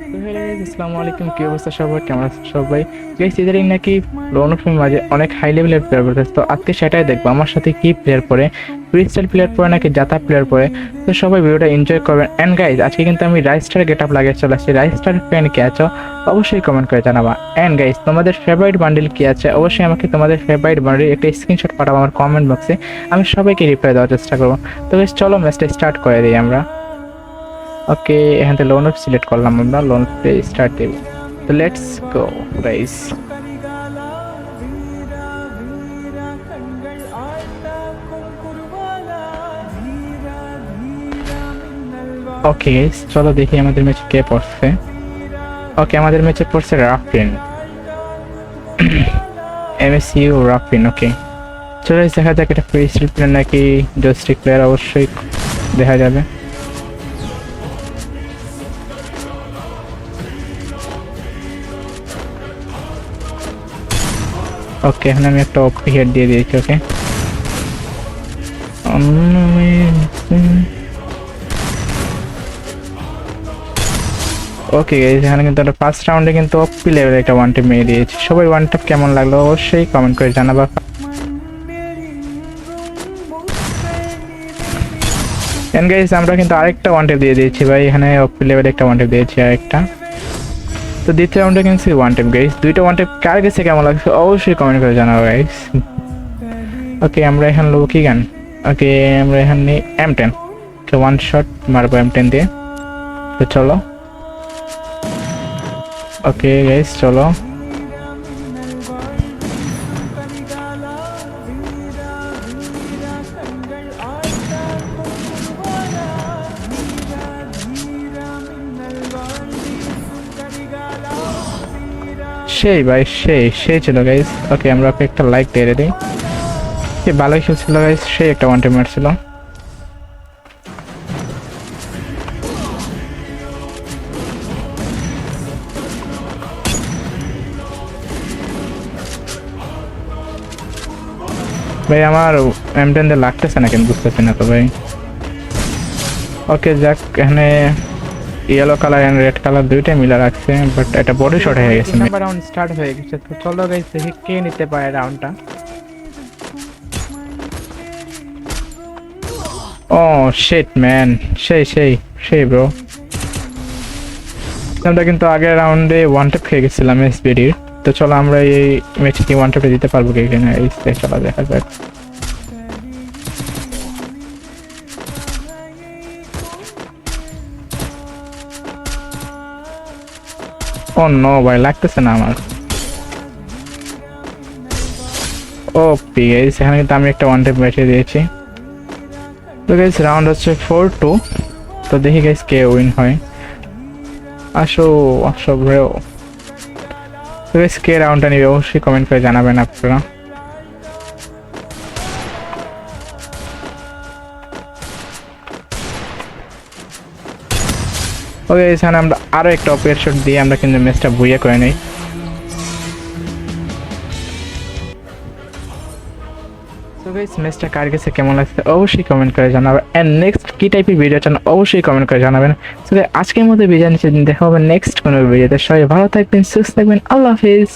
আসসালামু আলাইকুম, কি অবস্থা সবার, কেমন আছেন সবাই? গাইস, ইদারিং নাকি লোন অফ মাঝে অনেক হাই লেভেলের প্লেয়ার পড়তেছে, তো আজকে সেটাই দেখবো আমার সাথে কি প্লেয়ার পড়ে, ক্রিস্টাল প্লেয়ার পড়ে নাকি জাতা প্লেয়ার পড়ে। তো সবাই ভিডিওটা এনজয় করবেন। এন্ড গাইস, আজকে কিন্তু আমি রাইস্টার গেট আপ লাগিয়ে চলে আসছি। রাইস্টার ফ্যান কে আছো অবশ্যই কমেন্ট করে জানাবা। এন্ড গাইস, তোমাদের ফেভারিট বান্ডেল কি আছে অবশ্যই আমাকে তোমাদের ফেভারিট বান্ডেল একটা স্ক্রিনশট পাঠাবো আমার কমেন্ট বক্সে, আমি সবাইকে রিপ্লাই দেওয়ার চেষ্টা করবো। তো গাইস চলো ম্যাচটা স্টার্ট করে দিই আমরা। ওকে, এখান থেকে লোন অফ সিলেক্ট করলাম, আমরা লোন অফে স্টার্ট দেব। তো let's go guys. Okay guys, চলো দেখি আমাদের ম্যাচে কে পড়ছে। ওকে, আমাদের ম্যাচে পড়ছে রাফিন, এমএসইউ রাফিন। ওকে চলো guys, দেখা যাক এটা ফ্রি স্টিল প্লেয়ার নাকি জয়স্টিক প্লেয়ার, অবশ্যই দেখা যাবে। ওকে, এখানে আমি একটা ওপি হেড দিয়ে দিয়েছি। ওকে ওকে গাইস, এখানে কিন্তু একটা ফার্স্ট রাউন্ডে কিন্তু ওপি লেভেলে একটা ওয়ান টেপ মেরে দিয়েছি। সবাই ওয়ান টেপ কেমন লাগলো অবশ্যই কমেন্ট করে জানাবা। এন্ড গাইস, আমরা কিন্তু আরেকটা ওয়ান টেপ দিয়ে দিয়েছি ভাই, এখানে ওপি লেভেলে একটা ওয়ান টেপ দিয়েছি আরেকটা। তো দ্বিতীয় রাউন্ডে কিন্তু ওয়ান টেপ গাইস, দুইটা ওয়ান টেপ কার কাছে কেমন লাগছে অবশ্যই কমেন্ট করে জানাবো গাইস। ওকে, আমরা এখানে লোক কি গান। ওকে, আমরা এখানে M10 ওয়ান শট মারবো M10 দিয়ে। তো চলো। ওকে গাইস চলো। সেই ভাই, সেই ছিল গাইস। ওকে, আমরা ওকে একটা লাইক দিয়ে দিই। ভালোই খেলছিল গাইস, সেই একটা ওয়ান টাইম মারছিল। ভাই আমার M10 দিয়ে লাগতেছে না কেন বুঝতেছি না তো ভাই। ওকে যাক, এখানে yellow colour and red colour দুইটাই মিলা রাখছে, বাট এটা বডি শট হয়ে গেছে। নাম্বার রাউন্ড স্টার্ট হয়ে গেছে, তো চলো গাইস দেখি কে নিতে পারে রাউন্ডটা। ও শিট ম্যান, সেই ব্রো। আমরা কিন্তু আগের রাউন্ডে ওয়ান ট্যাপ খেয়ে গেছিলাম এসবিডির। তো চলো আমরা এই ম্যাচে কি ওয়ান ট্যাপে দিতে পারবো কি এখানে, এই চলো দেখা যাক। ও নো ভাই, লাগতেছে না আমার। ও পি গাইস, এখানে কিন্তু আমি একটা ওয়ান ট্যাপ ম্যাচে দিয়েছি। তো গাইস রাউন্ড হচ্ছে 4-2। তো দেখি গাইস কে উইন হয়। আসো ব্রো। তো গাইস কে রাউন্ডটা নিবে অবশ্যই কমেন্ট করে জানাবেন আপনারা। ওকে, এখানে আমরা আরো একটা অপের শট দিয়ে আমরা কিন্তু ম্যাচটা বুইয়া করে নেই। তো গাইস ম্যাচটা কার কাছে কেমন লাগছে অবশ্যই কমেন্ট করে জানাবেন, এন্ড নেক্সট কি টাইপের ভিডিও চান অবশ্যই কমেন্ট করে জানাবেন। তো আজকের মতো বিদায় নিচ্ছি, দেখা হবে নেক্সট কোনো ভিডিওতে। সবাই ভালো থাকবেন, সুস্থ থাকবেন, আল্লাহ হাফেজ।